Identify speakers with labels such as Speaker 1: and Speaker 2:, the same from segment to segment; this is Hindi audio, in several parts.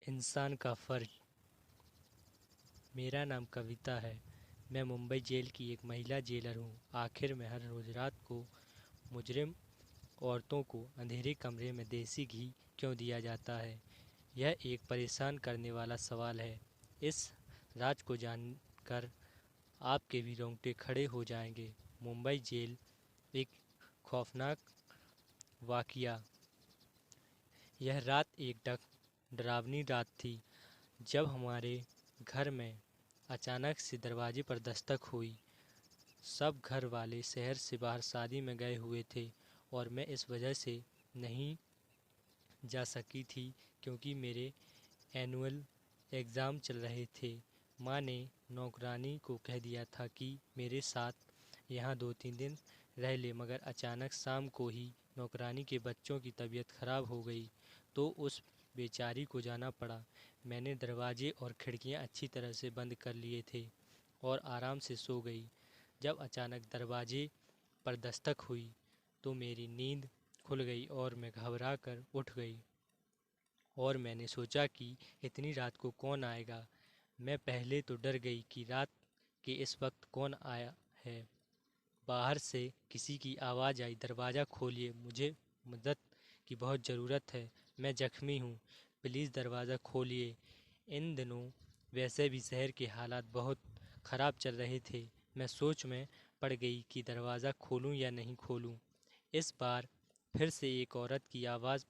Speaker 1: इंसान का फ़र्ज। मेरा नाम कविता है। मैं मुंबई जेल की एक महिला जेलर हूँ। आखिर में हर रोज़ रात को मुजरिम औरतों को अंधेरे कमरे में देसी घी क्यों दिया जाता है? यह एक परेशान करने वाला सवाल है। इस राज को जानकर आपके भी रोंगटे खड़े हो जाएंगे। मुंबई जेल एक खौफनाक वाक़या। यह रात एक डरावनी रात थी जब हमारे घर में अचानक से दरवाजे पर दस्तक हुई। सब घर वाले शहर से बाहर शादी में गए हुए थे और मैं इस वजह से नहीं जा सकी थी क्योंकि मेरे एनुअल एग्ज़ाम चल रहे थे। माँ ने नौकरानी को कह दिया था कि मेरे साथ यहाँ 2-3 दिन रह ले, मगर अचानक शाम को ही नौकरानी के बच्चों की तबीयत खराब हो गई तो उस बेचारी को जाना पड़ा। मैंने दरवाजे और खिड़कियाँ अच्छी तरह से बंद कर लिए थे और आराम से सो गई। जब अचानक दरवाजे पर दस्तक हुई तो मेरी नींद खुल गई और मैं घबरा कर उठ गई और मैंने सोचा कि इतनी रात को कौन आएगा। मैं पहले तो डर गई कि रात के इस वक्त कौन आया है। बाहर से किसी की आवाज़ आई, दरवाज़ा खोलिए, मुझे मदद की बहुत ज़रूरत है, मैं ज़ख्मी हूँ, प्लीज़ दरवाज़ा खोलिए। इन दिनों वैसे भी शहर के हालात बहुत ख़राब चल रहे थे। मैं सोच में पड़ गई कि दरवाज़ा खोलूं या नहीं खोलूं। इस बार फिर से एक औरत की आवाज़,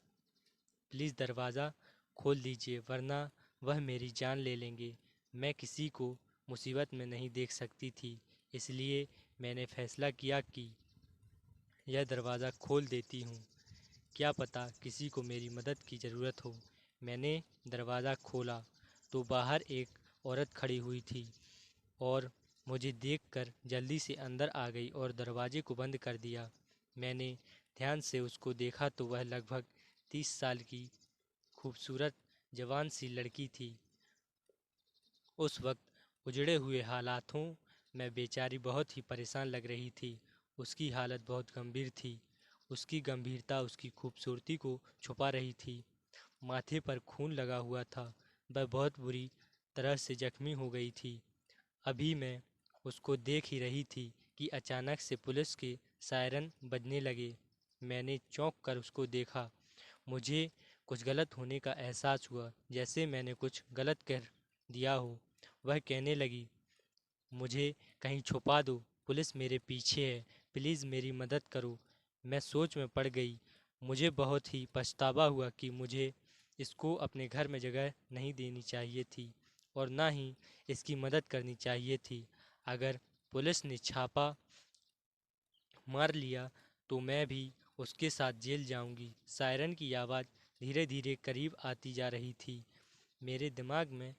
Speaker 1: प्लीज़ दरवाज़ा खोल दीजिए वरना वह मेरी जान ले लेंगे। मैं किसी को मुसीबत में नहीं देख सकती थी, इसलिए मैंने फैसला किया कि यह दरवाज़ा खोल देती हूँ। क्या पता किसी को मेरी मदद की ज़रूरत हो। मैंने दरवाज़ा खोला तो बाहर एक औरत खड़ी हुई थी और मुझे देखकर जल्दी से अंदर आ गई और दरवाजे को बंद कर दिया। मैंने ध्यान से उसको देखा तो वह लगभग 30 साल की खूबसूरत जवान सी लड़की थी। उस वक्त उजड़े हुए हालातों में बेचारी बहुत ही परेशान लग रही थी। उसकी हालत बहुत गंभीर थी। उसकी गंभीरता उसकी खूबसूरती को छुपा रही थी। माथे पर खून लगा हुआ था। वह बहुत बुरी तरह से जख्मी हो गई थी। अभी मैं उसको देख ही रही थी कि अचानक से पुलिस के सायरन बजने लगे। मैंने चौंक कर उसको देखा। मुझे कुछ गलत होने का एहसास हुआ, जैसे मैंने कुछ गलत कर दिया हो। वह कहने लगी, मुझे कहीं छुपा दो, पुलिस मेरे पीछे है, प्लीज़ मेरी मदद करो। मैं सोच में पड़ गई। मुझे बहुत ही पछतावा हुआ कि मुझे इसको अपने घर में जगह नहीं देनी चाहिए थी और ना ही इसकी मदद करनी चाहिए थी। अगर पुलिस ने छापा मार लिया तो मैं भी उसके साथ जेल जाऊंगी। सायरन की आवाज़ धीरे धीरे करीब आती जा रही थी। मेरे दिमाग में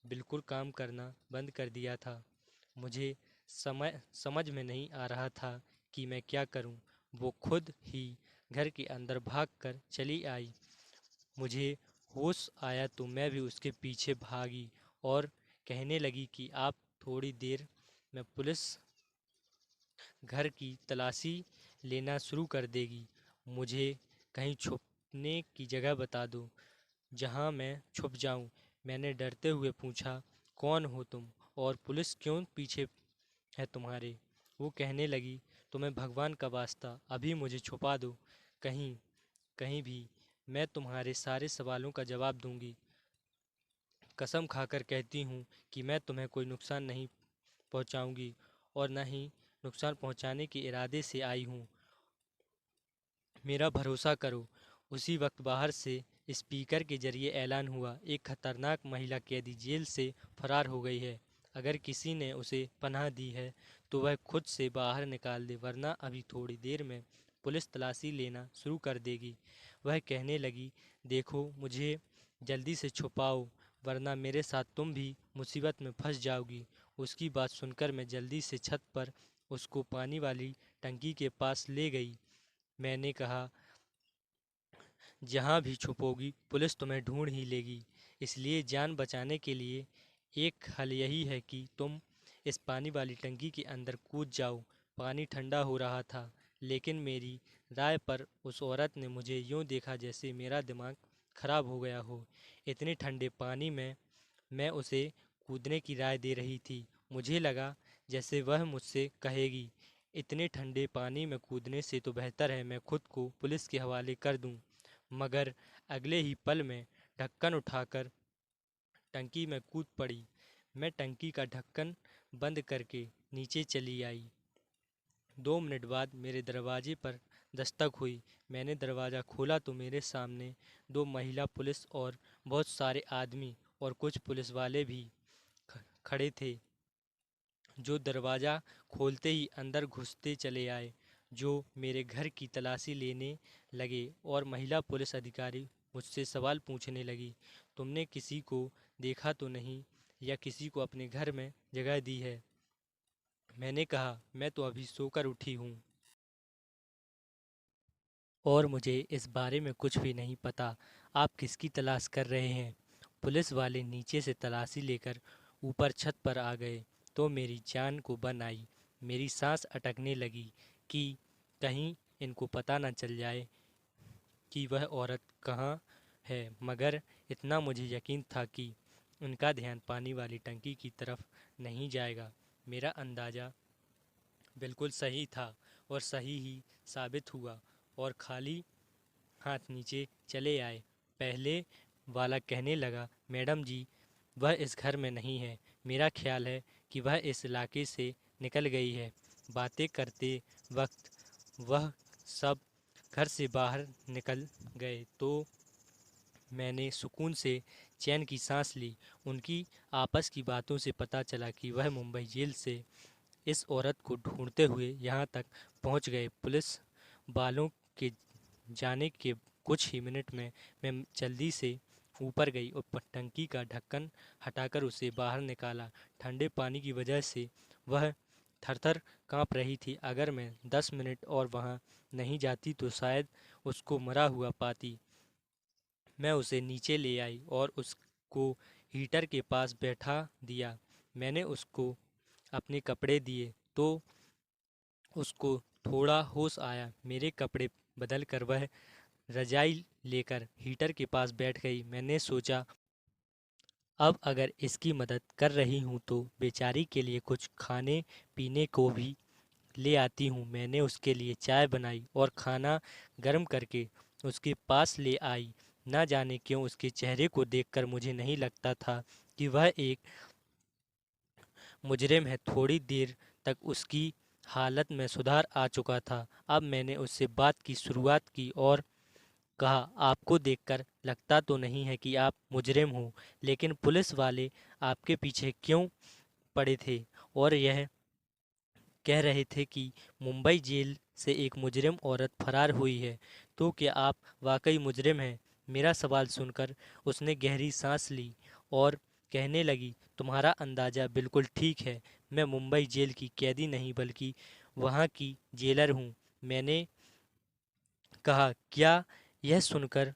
Speaker 1: बिल्कुल काम करना बंद कर दिया था। मुझे समझ में नहीं आ रहा था कि मैं क्या करूं। वो खुद ही घर के अंदर भागकर चली आई। मुझे होश आया तो मैं भी उसके पीछे भागी और कहने लगी कि आप थोड़ी देर में पुलिस घर की तलाशी लेना शुरू कर देगी। मुझे कहीं छुपने की जगह बता दो जहां मैं छुप जाऊं। मैंने डरते हुए पूछा, कौन हो तुम और पुलिस क्यों पीछे है तुम्हारे? वो कहने लगी, तुम्हें भगवान का वास्ता अभी मुझे छुपा दो, कहीं कहीं भी, मैं तुम्हारे सारे सवालों का जवाब दूंगी। कसम खाकर कहती हूँ कि मैं तुम्हें कोई नुकसान नहीं पहुँचाऊँगी और न ही नुकसान पहुँचाने के इरादे से आई हूँ। मेरा भरोसा करो। उसी वक्त बाहर से स्पीकर के जरिए ऐलान हुआ, एक खतरनाक महिला कैदी जेल से फरार हो गई है। अगर किसी ने उसे पनाह दी है तो वह खुद से बाहर निकाल दे, वरना अभी थोड़ी देर में पुलिस तलाशी लेना शुरू कर देगी। वह कहने लगी, देखो मुझे जल्दी से छुपाओ वरना मेरे साथ तुम भी मुसीबत में फंस जाओगी। उसकी बात सुनकर मैं जल्दी से छत पर उसको पानी वाली टंकी के पास ले गई। मैंने कहा, जहाँ भी छुपोगी पुलिस तुम्हें ढूंढ ही लेगी, इसलिए जान बचाने के लिए एक हल यही है कि तुम इस पानी वाली टंकी के अंदर कूद जाओ। पानी ठंडा हो रहा था, लेकिन मेरी राय पर उस औरत ने मुझे यूं देखा जैसे मेरा दिमाग खराब हो गया हो। इतने ठंडे पानी में मैं उसे कूदने की राय दे रही थी। मुझे लगा जैसे वह मुझसे कहेगी, इतने ठंडे पानी में कूदने से तो बेहतर है मैं खुद को पुलिस के हवाले कर दूं। मगर अगले ही पल में ढक्कन उठाकर टंकी में कूद पड़ी। मैं टंकी का ढक्कन बंद करके नीचे चली आई। 2 मिनट बाद मेरे दरवाजे पर दस्तक हुई। मैंने दरवाज़ा खोला तो मेरे सामने 2 महिला पुलिस और बहुत सारे आदमी और कुछ पुलिस वाले भी खड़े थे, जो दरवाज़ा खोलते ही अंदर घुसते चले आए, जो मेरे घर की तलाशी लेने लगे। और महिला पुलिस अधिकारी मुझसे सवाल पूछने लगी, तुमने किसी को देखा तो नहीं या किसी को अपने घर में जगह दी है? मैंने कहा, मैं तो अभी सोकर उठी हूँ और मुझे इस बारे में कुछ भी नहीं पता। आप किसकी तलाश कर रहे हैं? पुलिस वाले नीचे से तलाशी लेकर ऊपर छत पर आ गए तो मेरी जान को बन आई। मेरी सांस अटकने लगी कि कहीं इनको पता न चल जाए कि वह औरत कहाँ है। मगर इतना मुझे यकीन था कि उनका ध्यान पानी वाली टंकी की तरफ नहीं जाएगा। मेरा अंदाज़ा बिल्कुल सही था और सही ही साबित हुआ और खाली हाथ नीचे चले आए। पहले वाला कहने लगा, मैडम जी, वह इस घर में नहीं है। मेरा ख्याल है कि वह इस इलाके से निकल गई है। बातें करते वक्त वह सब घर से बाहर निकल गए तो मैंने सुकून से चैन की सांस ली। उनकी आपस की बातों से पता चला कि वह मुंबई जेल से इस औरत को ढूंढते हुए यहाँ तक पहुँच गए। पुलिस वालों के जाने के कुछ ही मिनट में मैं जल्दी से ऊपर गई और टंकी का ढक्कन हटाकर उसे बाहर निकाला। ठंडे पानी की वजह से वह थरथर काँप रही थी। अगर मैं 10 मिनट और वहाँ नहीं जाती तो शायद उसको मरा हुआ पाती। मैं उसे नीचे ले आई और उसको हीटर के पास बैठा दिया। मैंने उसको अपने कपड़े दिए तो उसको थोड़ा होश आया। मेरे कपड़े बदल कर वह रजाई लेकर हीटर के पास बैठ गई। मैंने सोचा, अब अगर इसकी मदद कर रही हूँ तो बेचारी के लिए कुछ खाने पीने को भी ले आती हूँ। मैंने उसके लिए चाय बनाई और खाना गर्म करके उसके पास ले आई। ना जाने क्यों उसके चेहरे को देखकर मुझे नहीं लगता था कि वह एक मुजरिम है। थोड़ी देर तक उसकी हालत में सुधार आ चुका था। अब मैंने उससे बात की शुरुआत की और कहा, आपको देखकर लगता तो नहीं है कि आप मुजरिम हो, लेकिन पुलिस वाले आपके पीछे क्यों पड़े थे और यह कह रहे थे कि मुंबई जेल से एक मुजरिम औरत फरार हुई है, तो क्या आप वाकई मुजरिम हैं? मेरा सवाल सुनकर उसने गहरी सांस ली और कहने लगी, तुम्हारा अंदाज़ा बिल्कुल ठीक है। मैं मुंबई जेल की कैदी नहीं बल्कि वहाँ की जेलर हूँ। मैंने कहा, क्या? यह सुनकर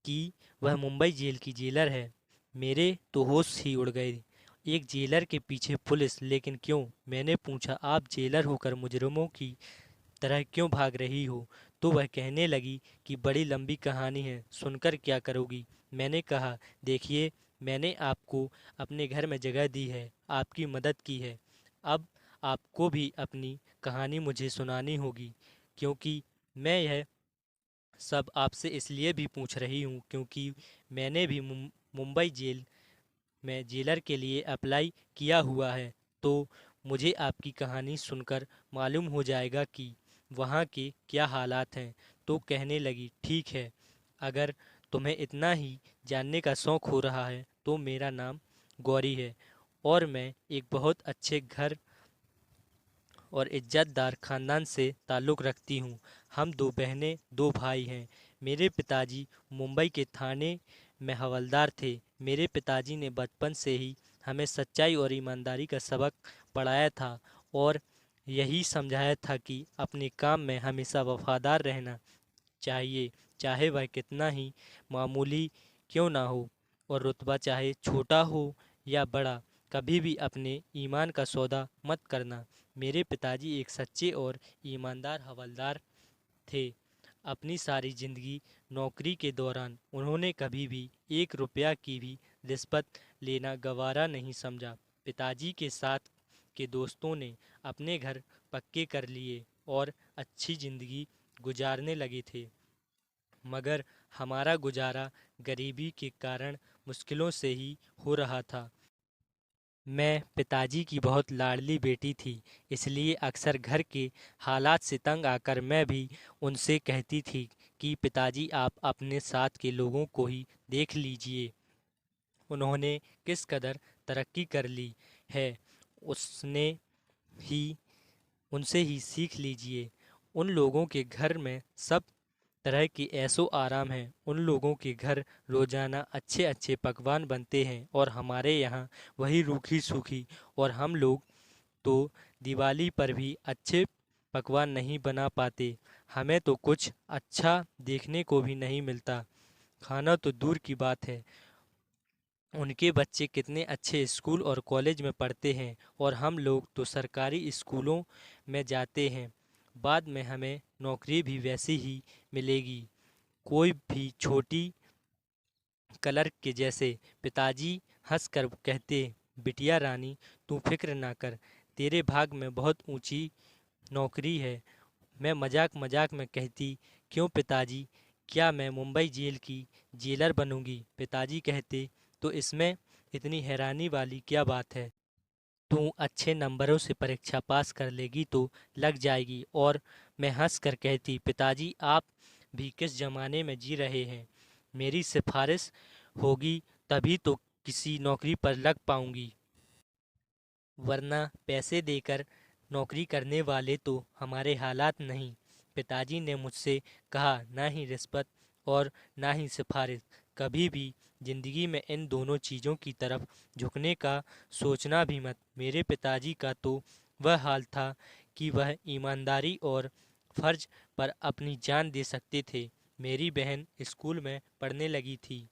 Speaker 1: कि वह मुंबई जेल की जेलर है, मेरे तो होश ही उड़ गए। एक जेलर के पीछे पुलिस, लेकिन क्यों? मैंने पूछा, आप जेलर होकर मुजरिमों की तरह क्यों भाग रही हो? तो वह कहने लगी कि बड़ी लंबी कहानी है, सुनकर क्या करोगी? मैंने कहा, देखिए, मैंने आपको अपने घर में जगह दी है, आपकी मदद की है। अब आपको भी अपनी कहानी मुझे सुनानी होगी, क्योंकि मैं यह सब आपसे इसलिए भी पूछ रही हूँ क्योंकि मैंने भी मुंबई जेल में जेलर के लिए अप्लाई किया हुआ है। तो मुझे आपकी कहानी सुनकर मालूम हो जाएगा कि वहाँ के क्या हालात हैं। तो कहने लगी, ठीक है, अगर तुम्हें इतना ही जानने का शौक़ हो रहा है तो मेरा नाम गौरी है और मैं एक बहुत अच्छे घर और इज्जतदार ख़ानदान से ताल्लुक़ रखती हूँ। हम 2 बहनें 2 भाई हैं। मेरे पिताजी मुंबई के थाने में हवलदार थे। मेरे पिताजी ने बचपन से ही हमें सच्चाई और ईमानदारी का सबक पढ़ाया था और यही समझाया था कि अपने काम में हमेशा वफादार रहना चाहिए, चाहे वह कितना ही मामूली क्यों ना हो और रुतबा चाहे छोटा हो या बड़ा। कभी भी अपने ईमान का सौदा मत करना। मेरे पिताजी एक सच्चे और ईमानदार हवलदार थे। अपनी सारी ज़िंदगी नौकरी के दौरान उन्होंने कभी भी 1 रुपया की भी रिश्वत लेना गवारा नहीं समझा। पिताजी के साथ के दोस्तों ने अपने घर पक्के कर लिए और अच्छी ज़िंदगी गुजारने लगे थे, मगर हमारा गुजारा गरीबी के कारण मुश्किलों से ही हो रहा था। मैं पिताजी की बहुत लाडली बेटी थी, इसलिए अक्सर घर के हालात से तंग आकर मैं भी उनसे कहती थी कि पिताजी आप अपने साथ के लोगों को ही देख लीजिए, उन्होंने किस कदर तरक्की कर ली है, उसने ही उनसे ही सीख लीजिए। उन लोगों के घर में सब तरह की ऐशो आराम है। उन लोगों के घर रोजाना अच्छे अच्छे पकवान बनते हैं और हमारे यहाँ वही रूखी सूखी, और हम लोग तो दिवाली पर भी अच्छे पकवान नहीं बना पाते। हमें तो कुछ अच्छा देखने को भी नहीं मिलता, खाना तो दूर की बात है। उनके बच्चे कितने अच्छे स्कूल और कॉलेज में पढ़ते हैं और हम लोग तो सरकारी स्कूलों में जाते हैं। बाद में हमें नौकरी भी वैसी ही मिलेगी, कोई भी छोटी क्लर्क के जैसे। पिताजी हंसकर कहते, बिटिया रानी तू फिक्र ना कर, तेरे भाग में बहुत ऊंची नौकरी है। मैं मजाक मजाक में कहती, क्यों पिताजी, क्या मैं मुंबई जेल की जेलर बनूंगी? पिताजी कहते, तो इसमें इतनी हैरानी वाली क्या बात है, तू अच्छे नंबरों से परीक्षा पास कर लेगी तो लग जाएगी। और मैं हंस कर कहती, पिताजी आप भी किस ज़माने में जी रहे हैं, मेरी सिफारिश होगी तभी तो किसी नौकरी पर लग पाऊंगी, वरना पैसे देकर नौकरी करने वाले तो हमारे हालात नहीं। पिताजी ने मुझसे कहा, ना ही रिश्वत और ना ही सिफारिश, कभी भी जिंदगी में इन दोनों चीज़ों की तरफ झुकने का सोचना भी मत। मेरे पिताजी का तो वह हाल था कि वह ईमानदारी और फर्ज पर अपनी जान दे सकते थे। मेरी बहन स्कूल में पढ़ने लगी थी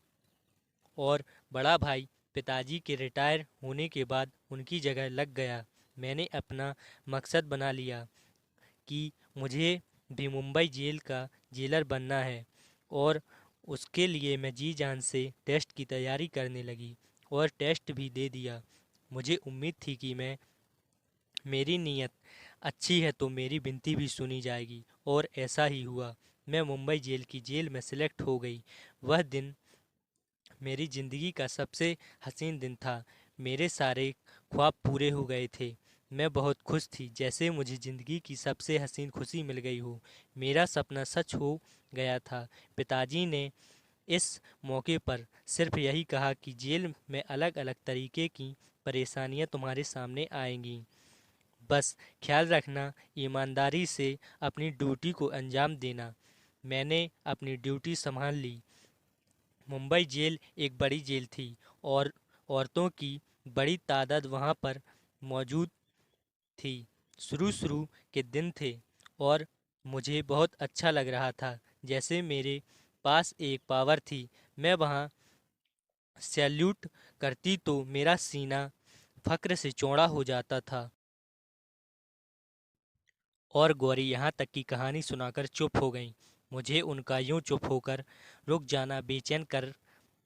Speaker 1: और बड़ा भाई पिताजी के रिटायर होने के बाद उनकी जगह लग गया। मैंने अपना मकसद बना लिया कि मुझे भी मुंबई जेल का जेलर बनना है, और उसके लिए मैं जी जान से टेस्ट की तैयारी करने लगी और टेस्ट भी दे दिया। मुझे उम्मीद थी कि मेरी नीयत अच्छी है तो मेरी विनती भी सुनी जाएगी, और ऐसा ही हुआ। मैं मुंबई जेल की जेल में सिलेक्ट हो गई। वह दिन मेरी ज़िंदगी का सबसे हसीन दिन था। मेरे सारे ख्वाब पूरे हो गए थे। मैं बहुत खुश थी, जैसे मुझे ज़िंदगी की सबसे हसीन खुशी मिल गई हो। मेरा सपना सच हो गया था। पिताजी ने इस मौके पर सिर्फ यही कहा कि जेल में अलग अलग तरीके की परेशानियां तुम्हारे सामने आएंगी, बस ख्याल रखना, ईमानदारी से अपनी ड्यूटी को अंजाम देना। मैंने अपनी ड्यूटी संभाल ली। मुंबई जेल एक बड़ी जेल थी और औरतों की बड़ी तादाद वहां पर मौजूद थी। शुरू शुरू के दिन थे और मुझे बहुत अच्छा लग रहा था, जैसे मेरे पास एक पावर थी। मैं वहां सैल्यूट करती तो मेरा सीना फक्र से चौड़ा हो जाता था। और गौरी यहाँ तक की कहानी सुनाकर चुप हो गईं। मुझे उनका यूं चुप होकर रुक जाना बेचैन कर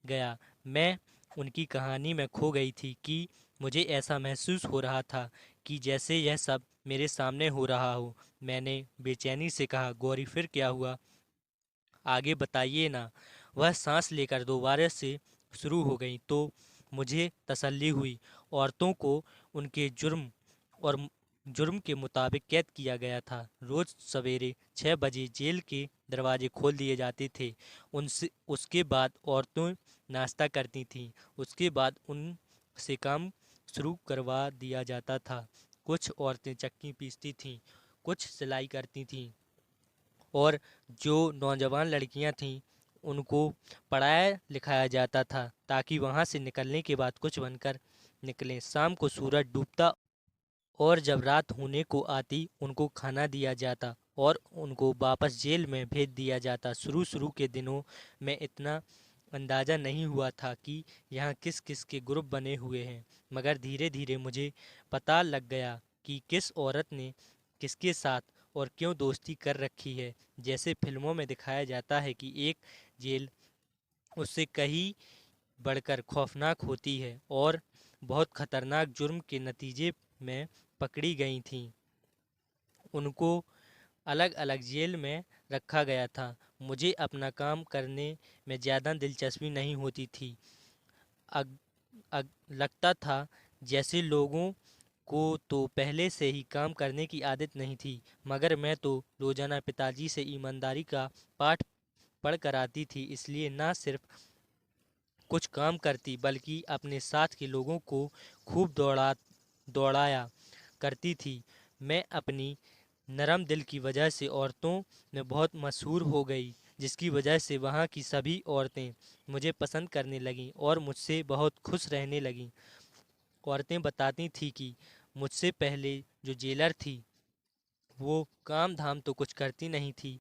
Speaker 1: गया। मैं उनकी कहानी में खो गई थी कि मुझे ऐसा महसूस हो रहा था कि जैसे यह सब मेरे सामने हो रहा हो। मैंने बेचैनी से कहा, गौरी फिर क्या हुआ, आगे बताइए ना। वह सांस लेकर दोबारा से शुरू हो गई तो मुझे तसल्ली हुई। औरतों को उनके और जुर्म के मुताबिक कैद किया गया था। रोज सवेरे 6 बजे जेल के दरवाजे खोल दिए जाते थे। उनसे उसके बाद औरतें नाश्ता करती थीं। उसके बाद उनसे काम शुरू करवा दिया जाता था। कुछ औरतें चक्की पीसती थीं, कुछ सिलाई करती थीं, और जो नौजवान लड़कियां थीं उनको पढ़ाया लिखाया जाता था ताकि वहां से निकलने के बाद कुछ बनकर निकलें। शाम को सूरज डूबता और जब रात होने को आती उनको खाना दिया जाता और उनको वापस जेल में भेज दिया जाता। शुरू शुरू के दिनों में इतना अंदाज़ा नहीं हुआ था कि यहाँ किस किस के ग्रुप बने हुए हैं, मगर धीरे धीरे मुझे पता लग गया कि किस औरत ने किसके साथ और क्यों दोस्ती कर रखी है। जैसे फिल्मों में दिखाया जाता है कि एक जेल उससे कहीं बढ़कर खौफनाक होती है और बहुत खतरनाक जुर्म के नतीजे में पकड़ी गई थीं। उनको अलग अलग जेल में रखा गया था। मुझे अपना काम करने में ज़्यादा दिलचस्पी नहीं होती थी। अग, लगता था जैसे लोगों को तो पहले से ही काम करने की आदत नहीं थी, मगर मैं तो रोज़ाना पिताजी से ईमानदारी का पाठ पढ़ कर आती थी, इसलिए ना सिर्फ कुछ काम करती बल्कि अपने साथ के लोगों को खूब दौड़ाया करती थी। मैं अपनी नरम दिल की वजह से औरतों में बहुत मशहूर हो गई, जिसकी वजह से वहाँ की सभी औरतें मुझे पसंद करने लगीं और मुझसे बहुत खुश रहने लगीं। औरतें बताती थीं कि मुझसे पहले जो जेलर थी वो काम धाम तो कुछ करती नहीं थी,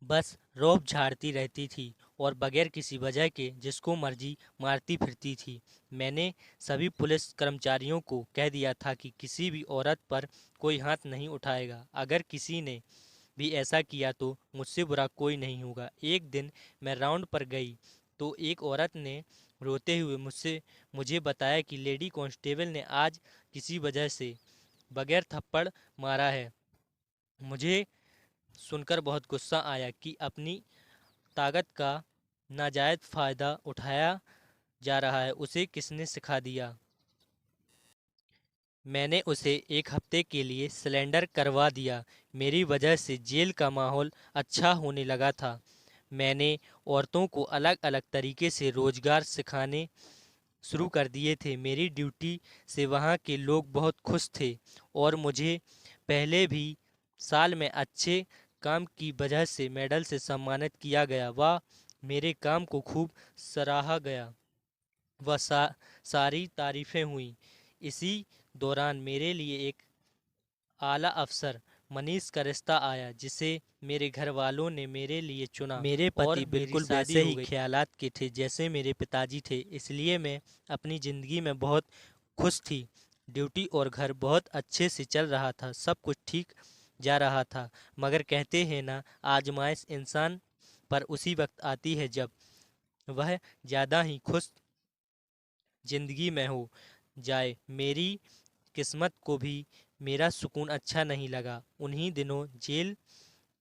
Speaker 1: बस रौब झाड़ती रहती थी और बगैर किसी वजह के जिसको मर्जी मारती फिरती थी। मैंने सभी पुलिस कर्मचारियों को कह दिया था कि किसी भी औरत पर कोई हाथ नहीं उठाएगा। अगर किसी ने भी ऐसा किया तो मुझसे बुरा कोई नहीं होगा। एक दिन मैं राउंड पर गई तो एक औरत ने रोते हुए मुझे बताया कि लेडी कांस्टेबल ने आज किसी वजह से बगैर थप्पड़ मारा है। मुझे सुनकर बहुत गुस्सा आया कि अपनी ताकत का नाजायज फ़ायदा उठाया जा रहा है। उसे किसने सिखा दिया? मैंने उसे एक हफ्ते के लिए सिलेंडर करवा दिया। मेरी वजह से जेल का माहौल अच्छा होने लगा था। मैंने औरतों को अलग अलग तरीके से रोजगार सिखाने शुरू कर दिए थे। मेरी ड्यूटी से वहाँ के लोग बहुत खुश थे और मुझे पहले भी साल में अच्छे काम की वजह से मेडल से सम्मानित किया गया। वह मेरे काम को खूब सराहा गया। वह सारी तारीफ़ें हुई। इसी दौरान मेरे लिए एक आला अफसर मनीष का रिश्ता आया, जिसे मेरे घर वालों ने मेरे लिए चुना। मेरे
Speaker 2: और
Speaker 1: पति
Speaker 2: मेरी
Speaker 1: बिल्कुल
Speaker 2: शादी
Speaker 1: वैसे
Speaker 2: हो
Speaker 1: ही
Speaker 2: गई।
Speaker 1: ख्यालात के थे जैसे मेरे पिताजी थे, इसलिए मैं अपनी ज़िंदगी में बहुत खुश थी। ड्यूटी और घर बहुत अच्छे से चल रहा था, सब कुछ ठीक जा रहा था। मगर कहते हैं ना, आजमाइश इंसान पर उसी वक्त आती है जब वह ज़्यादा ही खुश ज़िंदगी में हो जाए। मेरी किस्मत को भी मेरा सुकून अच्छा नहीं लगा। उन्हीं दिनों जेल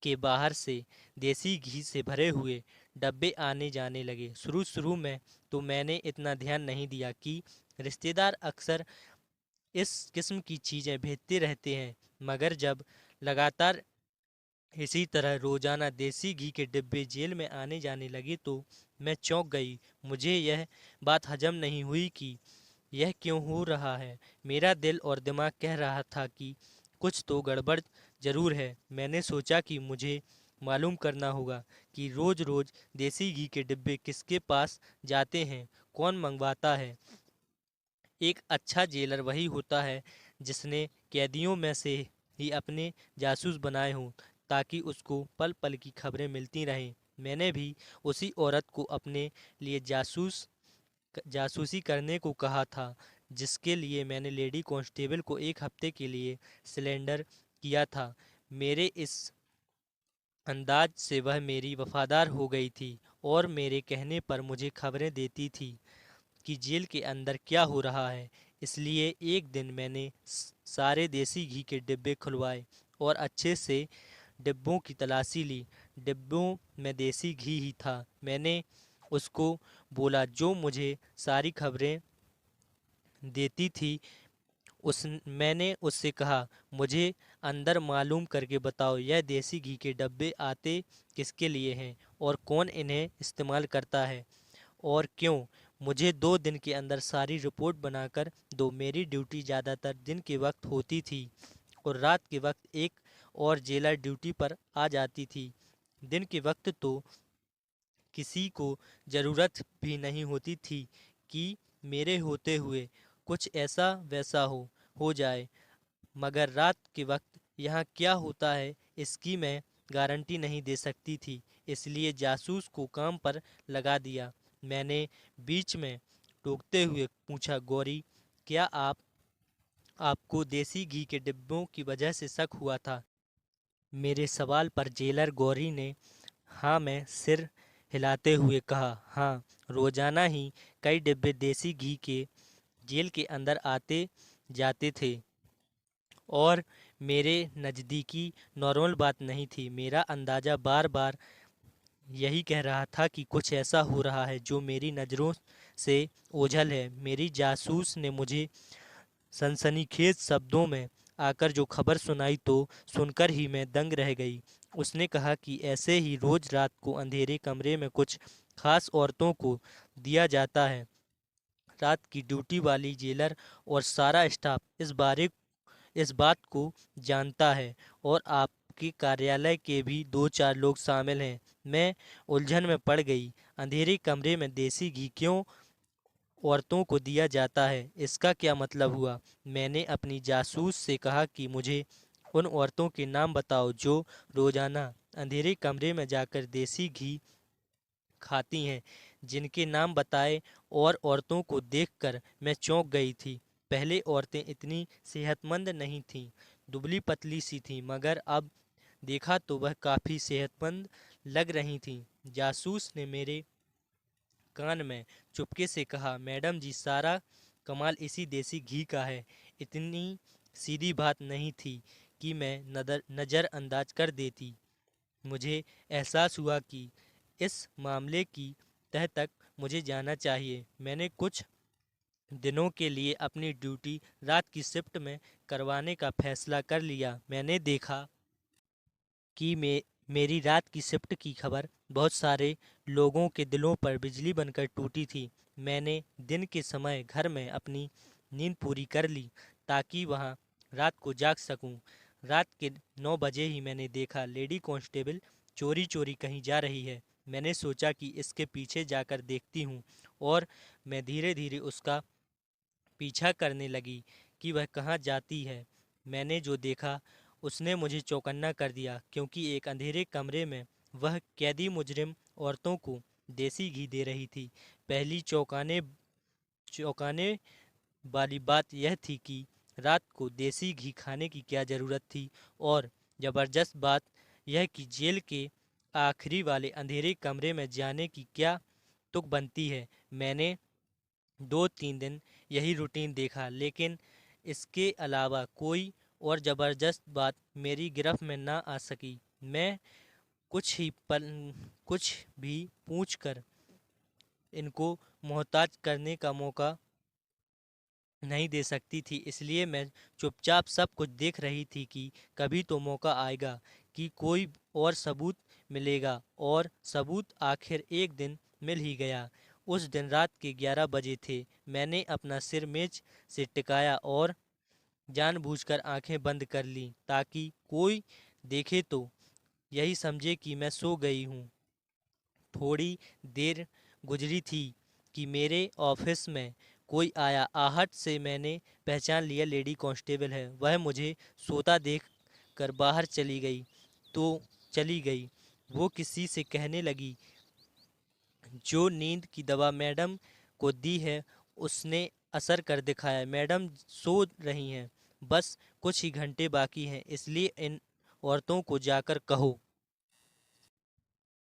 Speaker 1: के बाहर से देसी घी से भरे हुए डब्बे आने जाने लगे। शुरू शुरू में तो मैंने इतना ध्यान नहीं दिया कि रिश्तेदार अक्सर इस किस्म की चीज़ें भेजते रहते हैं, मगर जब लगातार इसी तरह रोजाना देसी घी के डिब्बे जेल में आने जाने लगे तो मैं चौंक गई। मुझे यह बात हजम नहीं हुई कि यह क्यों हो रहा है। मेरा दिल और दिमाग कह रहा था कि कुछ तो गड़बड़ जरूर है। मैंने सोचा कि मुझे मालूम करना होगा कि रोज रोज देसी घी के डिब्बे किसके पास जाते हैं, कौन मंगवाता है। एक अच्छा जेलर वही होता है जिसने कैदियों में से ही अपने जासूस बनाए हों, ताकि उसको पल पल की खबरें मिलती रहें। मैंने भी उसी औरत को अपने लिए जासूसी करने को कहा था, जिसके लिए मैंने लेडी कांस्टेबल को एक हफ्ते के लिए सिलेंडर किया था। मेरे इस अंदाज से वह मेरी वफादार हो गई थी और मेरे कहने पर मुझे खबरें देती थी कि जेल के अंदर क्या हो रहा है। इसलिए एक दिन मैंने सारे देसी घी के डिब्बे खुलवाए और अच्छे से डिब्बों की तलाशी ली। डिब्बों में देसी घी ही था। मैंने उसको बोला जो मुझे सारी खबरें देती थी। उस मैंने उससे कहा, मुझे अंदर मालूम करके बताओ, यह देसी घी के डब्बे आते किसके लिए हैं और कौन इन्हें इस्तेमाल करता है और क्यों। मुझे 2 दिन के अंदर सारी रिपोर्ट बनाकर दो। मेरी ड्यूटी ज़्यादातर दिन के वक्त होती थी और रात के वक्त एक और जेलर ड्यूटी पर आ जाती थी। दिन के वक्त तो किसी को ज़रूरत भी नहीं होती थी कि मेरे होते हुए कुछ ऐसा वैसा हो जाए, मगर रात के वक्त यहाँ क्या होता है इसकी मैं गारंटी नहीं दे सकती थी। इसलिए जासूस को काम पर लगा दिया। मैंने बीच में टोकते हुए पूछा, गौरी, क्या आपको देसी घी के डिब्बों की वजह से शक हुआ था? मेरे सवाल पर जेलर गौरी ने हाँ में सिर हिलाते हुए कहा, हाँ, रोजाना ही कई डिब्बे देसी घी के जेल के अंदर आते जाते थे और मेरे नज़दीकी नॉर्मल बात नहीं थी। मेरा अंदाज़ा बार बार यही कह रहा था कि कुछ ऐसा हो रहा है जो मेरी नज़रों से ओझल है। मेरी जासूस ने मुझे सनसनीखेज शब्दों में आकर जो खबर सुनाई तो सुनकर ही मैं दंग रह गई। उसने कहा कि ऐसे ही रोज रात को अंधेरे कमरे में कुछ खास औरतों को दिया जाता है। रात की ड्यूटी वाली जेलर और सारा स्टाफ इस बात को जानता है और आपके कार्यालय के भी दो चार लोग शामिल हैं। मैं उलझन में पड़ गई। अंधेरे कमरे में देसी घी क्यों औरतों को दिया जाता है, इसका क्या मतलब हुआ? मैंने अपनी जासूस से कहा कि मुझे उन औरतों के नाम बताओ जो रोजाना अंधेरे कमरे में जाकर देसी घी खाती हैं। जिनके नाम बताए और औरतों को देखकर मैं चौंक गई थी। पहले औरतें इतनी सेहतमंद नहीं थीं, दुबली पतली सी थीं, मगर अब देखा तो वह काफ़ी सेहतमंद लग रही थीं। जासूस ने मेरे कान में चुपके से कहा, मैडम जी, सारा कमाल इसी देसी घी का है। इतनी सीधी बात नहीं थी कि मैं नज़रअंदाज कर देती। मुझे एहसास हुआ कि इस मामले की तह तक मुझे जाना चाहिए। मैंने कुछ दिनों के लिए अपनी ड्यूटी रात की शिफ्ट में करवाने का फैसला कर लिया। मैंने देखा कि मेरी रात की शिफ्ट की खबर बहुत सारे लोगों के दिलों पर बिजली बनकर टूटी थी। मैंने दिन के समय घर में अपनी नींद पूरी कर ली ताकि वहाँ रात को जाग सकूं। रात के 9 बजे ही मैंने देखा लेडी कांस्टेबल चोरी चोरी कहीं जा रही है। मैंने सोचा कि इसके पीछे जाकर देखती हूँ और मैं धीरे धीरे उसका पीछा करने लगी कि वह कहाँ जाती है। मैंने जो देखा उसने मुझे चौकन्ना कर दिया, क्योंकि एक अंधेरे कमरे में वह कैदी मुजरिम औरतों को देसी घी दे रही थी। पहली चौंकाने चौंकाने वाली बात यह थी कि रात को देसी घी खाने की क्या ज़रूरत थी, और ज़बरदस्त बात यह कि जेल के आखिरी वाले अंधेरे कमरे में जाने की क्या तुक बनती है। मैंने 2-3 दिन यही रूटीन देखा, लेकिन इसके अलावा कोई और ज़बरदस्त बात मेरी गिरफ्त में ना आ सकी। मैं कुछ भी पूछ कर इनको मोहताज करने का मौका नहीं दे सकती थी, इसलिए मैं चुपचाप सब कुछ देख रही थी कि कभी तो मौका आएगा कि कोई और सबूत मिलेगा। और सबूत आखिर एक दिन मिल ही गया। उस दिन रात के 11 बजे थे। मैंने अपना सिर मेज से टिकाया और जानबूझकर आंखें बंद कर लीं ताकि कोई देखे तो यही समझे कि मैं सो गई हूँ। थोड़ी देर गुजरी थी कि मेरे ऑफिस में कोई आया। आहट से मैंने पहचान लिया लेडी कांस्टेबल है। वह मुझे सोता देख कर बाहर चली गई। वो किसी से कहने लगी, जो नींद की दवा मैडम को दी है उसने असर कर दिखाया। मैडम सो रही हैं, बस कुछ ही घंटे बाकी हैं, इसलिए इन औरतों को जाकर कहो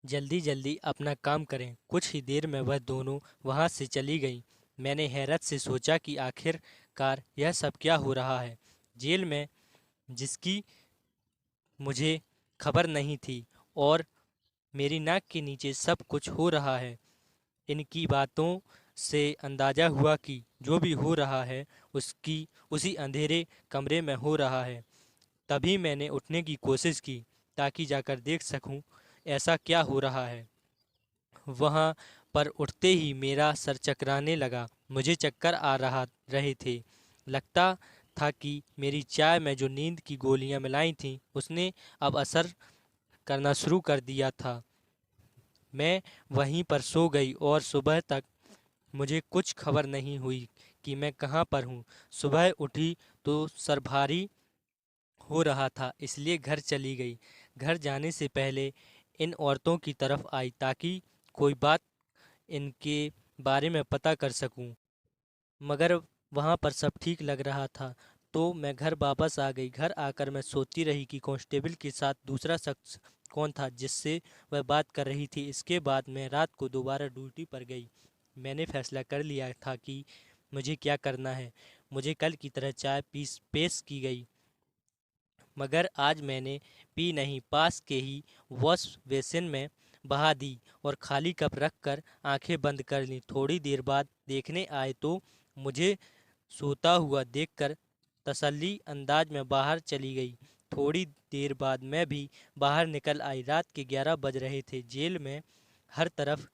Speaker 1: जल्दी जल्दी अपना काम करें। कुछ ही देर में वह दोनों वहां से चली गईं। मैंने हैरत से सोचा कि आखिरकार यह सब क्या हो रहा है। जेल में जिसकी मुझे खबर नहीं थी और मेरी नाक के नीचे सब कुछ हो रहा है। इनकी बातों से अंदाजा हुआ कि जो भी हो रहा है उसकी उसी अंधेरे कमरे में हो रहा है। तभी मैंने उठने की कोशिश की ताकि जाकर देख सकूं ऐसा क्या हो रहा है। वहां पर उठते ही मेरा सर चकराने लगा। मुझे चक्कर आ रहे थे। लगता था कि मेरी चाय में जो नींद की गोलियां मिलाई थीं उसने अब असर करना शुरू कर दिया था। मैं वहीं पर सो गई और सुबह तक मुझे कुछ खबर नहीं हुई कि मैं कहाँ पर हूँ। सुबह उठी तो सर भारी हो रहा था, इसलिए घर चली गई। घर जाने से पहले इन औरतों की तरफ आई ताकि कोई बात इनके बारे में पता कर सकूं, मगर वहाँ पर सब ठीक लग रहा था। तो मैं घर वापस आ गई। घर आकर मैं सोचती रही कि कांस्टेबल के साथ दूसरा शख्स कौन था जिससे वह बात कर रही थी। इसके बाद मैं रात को दोबारा ड्यूटी पर गई। मैंने फैसला कर लिया था कि मुझे क्या करना है। मुझे कल की तरह चाय पेश की गई, मगर आज मैंने पी नहीं, पास के ही वॉश बेसिन में बहा दी और खाली कप रखकर आंखें बंद कर लीं। थोड़ी देर बाद देखने आए तो मुझे सोता हुआ देखकर तसल्ली अंदाज में बाहर चली गई। थोड़ी देर बाद मैं भी बाहर निकल आई। रात के 11 बज रहे थे। जेल में हर तरफ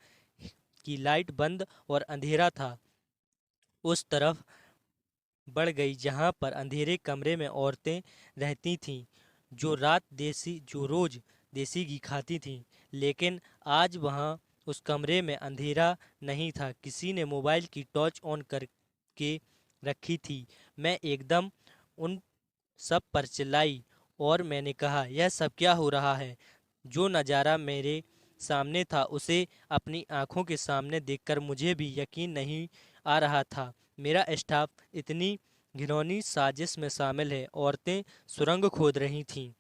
Speaker 1: की लाइट बंद और अंधेरा था। उस तरफ बढ़ गई जहां पर अंधेरे कमरे में औरतें रहती थीं, जो रोज देसी घी खाती थीं। लेकिन आज वहां उस कमरे में अंधेरा नहीं था। किसी ने मोबाइल की टॉर्च ऑन करके रखी थी। मैं एकदम उन सब पर चिल्लाई और मैंने कहा, यह सब क्या हो रहा है? जो नज़ारा मेरे सामने था उसे अपनी आंखों के सामने देखकर मुझे भी यकीन नहीं आ रहा था। मेरा स्टाफ इतनी घिनौनी साजिश में शामिल है। औरतें सुरंग खोद रही थीं।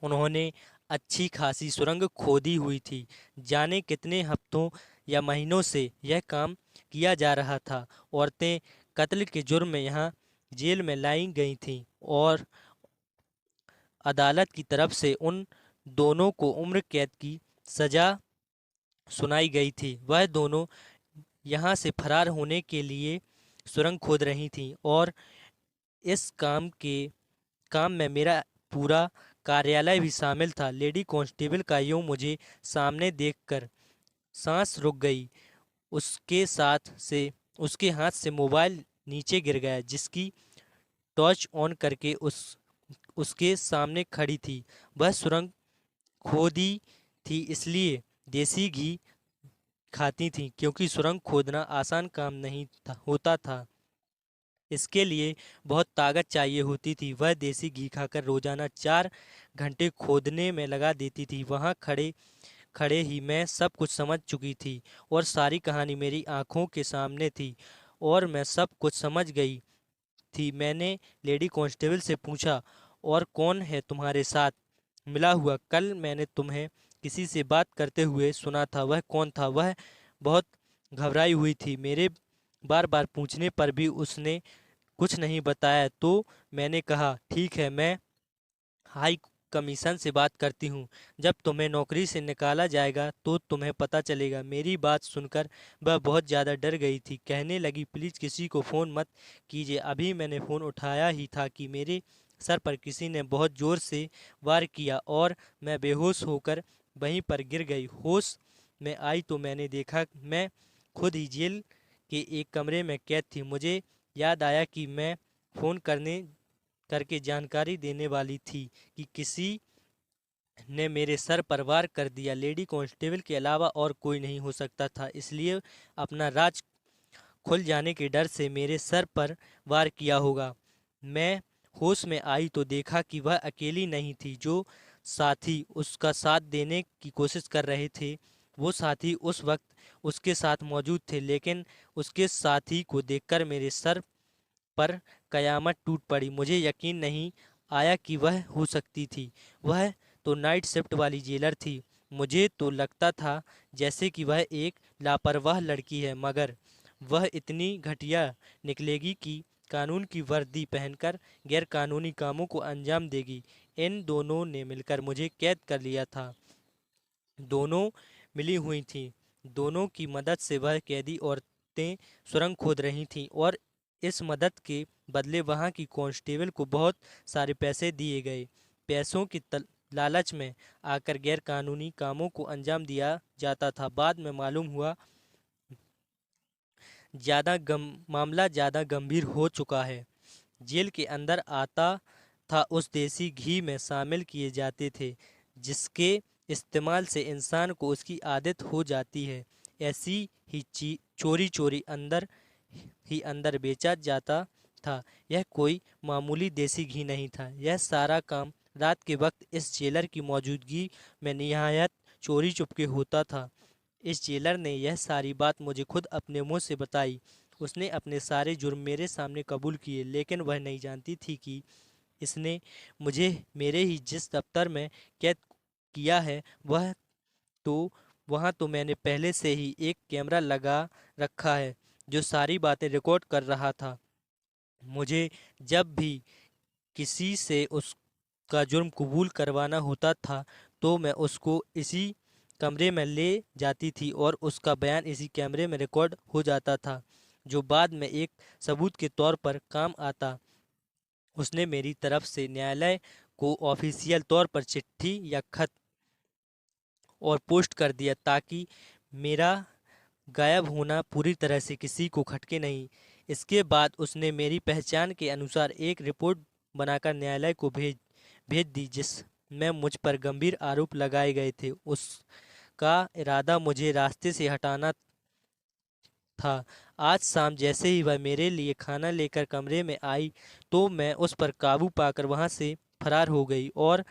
Speaker 1: उन्होंने अच्छी खासी सुरंग खोदी हुई थी। जाने कितने हफ्तों या महीनों से यह काम किया जा रहा था। औरतें कत्ल के जुर्म में यहाँ जेल में लाई गई थीं और अदालत की तरफ से उन दोनों को उम्र कैद की सजा सुनाई गई थी। वह दोनों यहाँ से फरार होने के लिए सुरंग खोद रही थीं और इस काम में मेरा पूरा कार्यालय भी शामिल था। लेडी कांस्टेबल का यूं मुझे सामने देखकर सांस रुक गई। उसके हाथ से मोबाइल नीचे गिर गया, जिसकी टॉर्च ऑन करके उसके सामने खड़ी थी। वह सुरंग खोदी थी इसलिए देसी घी खाती थी, क्योंकि सुरंग खोदना आसान काम नहीं होता था। इसके लिए बहुत ताकत चाहिए होती थी। वह देसी घी खाकर रोजाना 4 घंटे खोदने में लगा देती थी। वहां खड़े खड़े ही मैं सब कुछ समझ चुकी थी और सारी कहानी मेरी आंखों के सामने थी और मैं सब कुछ समझ गई थी। मैंने लेडी कांस्टेबल से पूछा, और कौन है तुम्हारे साथ मिला हुआ? कल मैंने तुम्हें किसी से बात करते हुए सुना था। वह कौन था? वह बहुत घबराई हुई थी। मेरे बार बार पूछने पर भी उसने कुछ नहीं बताया। तो मैंने कहा, ठीक है, मैं हाई कमीशन से बात करती हूँ। जब तुम्हें नौकरी से निकाला जाएगा तो तुम्हें पता चलेगा। मेरी बात सुनकर वह बहुत ज़्यादा डर गई थी। कहने लगी, प्लीज़ किसी को फ़ोन मत कीजिए। अभी मैंने फ़ोन उठाया ही था कि मेरे सर पर किसी ने बहुत ज़ोर से वार किया और मैं बेहोश होकर वहीं पर गिर गई। होश में आई तो मैंने देखा मैं खुद ही जेल के एक कमरे में कैद थी। मुझे याद आया कि मैं फ़ोन करके जानकारी देने वाली थी कि किसी ने मेरे सर पर वार कर दिया। लेडी कांस्टेबल के अलावा और कोई नहीं हो सकता था, इसलिए अपना राज खुल जाने के डर से मेरे सर पर वार किया होगा। मैं होश में आई तो देखा कि वह अकेली नहीं थी। जो साथी उसका साथ देने की कोशिश कर रहे थे, वो साथी उस वक्त उसके साथ मौजूद थे। लेकिन उसके साथी को देखकर मेरे सर पर कयामत टूट पड़ी। मुझे यकीन नहीं आया कि वह हो सकती थी। वह तो नाइट शिफ्ट वाली जेलर थी। मुझे तो लगता था जैसे कि वह एक लापरवाह लड़की है, मगर वह इतनी घटिया निकलेगी कि कानून की वर्दी पहनकर गैर कानूनी कामों को अंजाम देगी। इन दोनों ने मिलकर मुझे कैद कर लिया था। दोनों मिली हुई थीं। दोनों की मदद से वह कैदी औरतें सुरंग खोद रही थीं और इस मदद के बदले वहां की कांस्टेबल को बहुत सारे पैसे दिए गए। पैसों की लालच में आकर गैर कानूनी कामों को अंजाम दिया जाता था। बाद में मालूम हुआ मामला ज़्यादा गंभीर हो चुका है। जेल के अंदर आता था उस देसी घी में शामिल किए जाते थे, जिसके इस्तेमाल से इंसान को उसकी आदत हो जाती है। ऐसी ही चोरी चोरी अंदर बेचा जाता था। यह कोई मामूली देसी घी नहीं था। यह सारा काम रात के वक्त इस जेलर की मौजूदगी में निहायत चोरी चुपके होता था। इस जेलर ने यह सारी बात मुझे खुद अपने मुंह से बताई उसने अपने सारे जुर्म मेरे सामने कबूल किए, लेकिन वह नहीं जानती थी कि इसने मुझे मेरे ही जिस दफ्तर में कैद किया है तो वहाँ तो मैंने पहले से ही एक कैमरा लगा रखा है जो सारी बातें रिकॉर्ड कर रहा था। मुझे जब भी किसी से उसका जुर्म कबूल करवाना होता था तो मैं उसको इसी कमरे में ले जाती थी और उसका बयान इसी कैमरे में रिकॉर्ड हो जाता था, जो बाद में एक सबूत के तौर पर काम आता। उसने मेरी तरफ से न्यायालय को ऑफिशियल तौर पर चिट्ठी या खत और पोस्ट कर दिया ताकि मेरा गायब होना पूरी तरह से किसी को खटके नहीं। इसके बाद उसने मेरी पहचान के अनुसार एक रिपोर्ट बनाकर न्यायालय को भेज भेज दी जिसमें मुझ पर गंभीर आरोप लगाए गए थे। उसका इरादा मुझे रास्ते से हटाना था। आज शाम जैसे ही वह मेरे लिए खाना लेकर कमरे में आई तो मैं उस पर काबू पाकर वहां से फरार हो गई और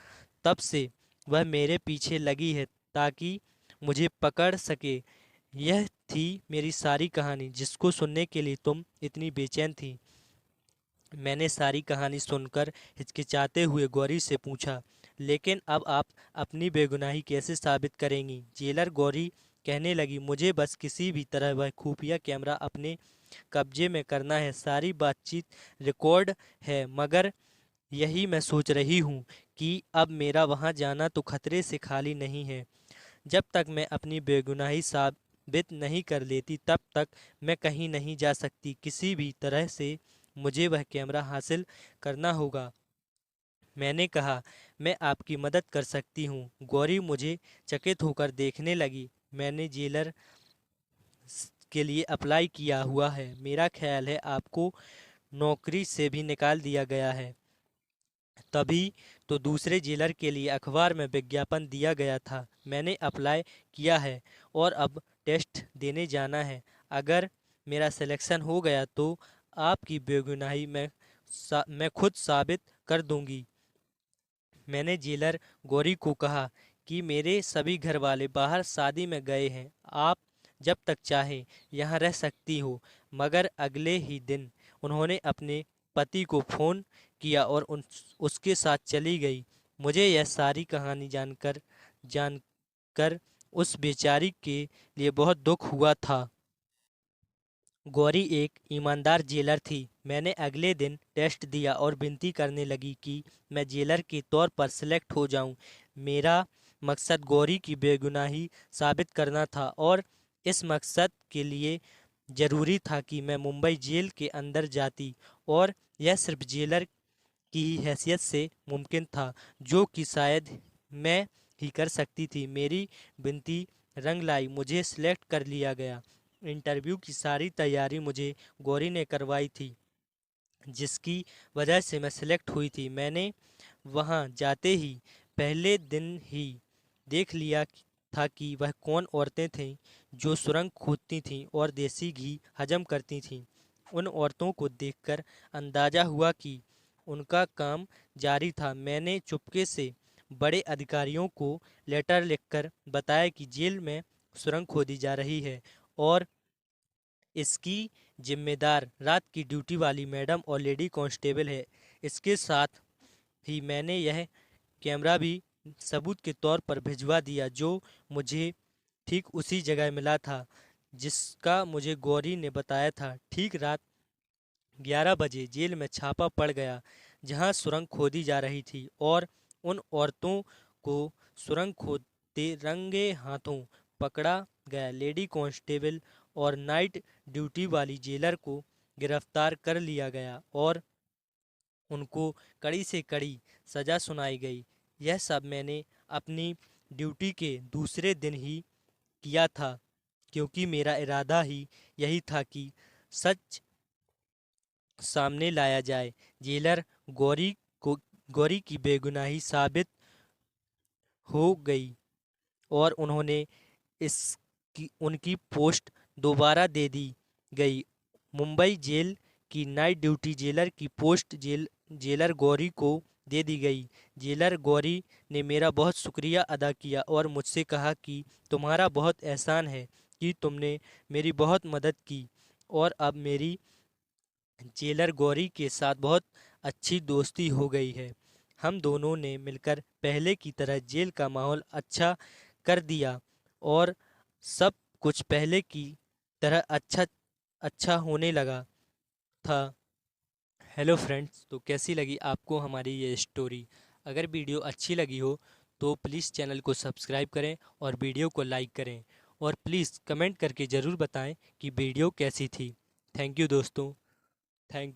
Speaker 1: तब से वह मेरे पीछे लगी है ताकि मुझे पकड़ सके। यह थी मेरी सारी कहानी जिसको सुनने के लिए तुम इतनी बेचैन थी। मैंने सारी कहानी सुनकर हिचकिचाते हुए गौरी से पूछा, लेकिन अब आप अपनी बेगुनाही कैसे साबित करेंगी? जेलर गौरी कहने लगी, मुझे बस किसी भी तरह वह खुफिया कैमरा अपने कब्जे में करना है। सारी बातचीत रिकॉर्ड है, मगर यही मैं सोच रही हूँ कि अब मेरा वहाँ जाना तो खतरे से खाली नहीं है। जब तक मैं अपनी बेगुनाही साबित नहीं कर लेती तब तक मैं कहीं नहीं जा सकती। किसी भी तरह से मुझे वह कैमरा हासिल करना होगा। मैंने कहा, मैं आपकी मदद कर सकती हूँ। गौरी मुझे चकित होकर देखने लगी। मैंने जेलर के लिए अप्लाई किया हुआ है। मेरा ख्याल है आपको नौकरी से भी निकाल दिया गया है। तभी तो दूसरे जेलर के लिए अखबार में विज्ञापन दिया गया था। मैंने अप्लाई किया है और अब टेस्ट देने जाना है। अगर मेरा सिलेक्शन हो गया तो आपकी बेगुनाही मैं खुद साबित कर दूंगी। मैंने जेलर गौरी को कहा कि मेरे सभी घर वाले बाहर शादी में गए हैं, आप जब तक चाहें यहाँ रह सकती हो। मगर अगले ही दिन उन्होंने अपने पति को फ़ोन किया और उसके साथ चली गई। मुझे यह सारी कहानी जानकर जानकर उस बेचारी के लिए बहुत दुख हुआ था। गौरी एक ईमानदार जेलर थी। मैंने अगले दिन टेस्ट दिया और विनती करने लगी कि मैं जेलर के तौर पर सिलेक्ट हो जाऊं। मेरा मकसद गौरी की बेगुनाही साबित करना था और इस मकसद के लिए ज़रूरी था कि मैं मुंबई जेल के अंदर जाती, और यह सिर्फ जेलर की ही हैसियत से मुमकिन था, जो कि शायद मैं ही कर सकती थी। मेरी विनती रंग लाई, मुझे सिलेक्ट कर लिया गया। इंटरव्यू की सारी तैयारी मुझे गौरी ने करवाई थी, जिसकी वजह से मैं सिलेक्ट हुई थी। मैंने वहां जाते ही पहले दिन ही देख लिया था कि वह कौन औरतें थीं जो सुरंग खोदती थीं और देसी घी हजम करती थीं। उन औरतों को देखकर अंदाजा हुआ कि उनका काम जारी था। मैंने चुपके से बड़े अधिकारियों को लेटर लिखकर बताया कि जेल में सुरंग खोदी जा रही है और इसकी जिम्मेदार रात की ड्यूटी वाली मैडम और लेडी कांस्टेबल है। इसके साथ ही मैंने यह कैमरा भी सबूत के तौर पर भिजवा दिया, जो मुझे ठीक उसी जगह मिला था जिसका मुझे गौरी ने बताया था। ठीक रात 11 बजे जेल में छापा पड़ गया जहां सुरंग खोदी जा रही थी, और उन औरतों को सुरंग खोदते रंगे हाथों पकड़ा गया। लेडी कांस्टेबल और नाइट ड्यूटी वाली जेलर को गिरफ्तार कर लिया गया और उनको कड़ी से कड़ी सज़ा सुनाई गई। यह सब मैंने अपनी ड्यूटी के दूसरे दिन ही किया था, क्योंकि मेरा इरादा ही यही था कि सच सामने लाया जाए। जेलर गौरी को गौरी की बेगुनाही साबित हो गई और उन्होंने इसकी उनकी पोस्ट दोबारा दे दी गई। मुंबई जेल की नाइट ड्यूटी जेलर की पोस्ट जेलर गौरी को दे दी गई। जेलर गौरी ने मेरा बहुत शुक्रिया अदा किया और मुझसे कहा कि तुम्हारा बहुत एहसान है कि तुमने मेरी बहुत मदद की। और अब मेरी जेलर गौरी के साथ बहुत अच्छी दोस्ती हो गई है। हम दोनों ने मिलकर पहले की तरह जेल का माहौल अच्छा कर दिया और सब कुछ पहले की तरह अच्छा अच्छा होने लगा था। हेलो फ्रेंड्स, तो कैसी लगी आपको हमारी ये स्टोरी? अगर वीडियो अच्छी लगी हो तो प्लीज़ चैनल को सब्सक्राइब करें और वीडियो को लाइक करें, और प्लीज़ कमेंट करके ज़रूर बताएं कि वीडियो कैसी थी। थैंक यू दोस्तों। थैंक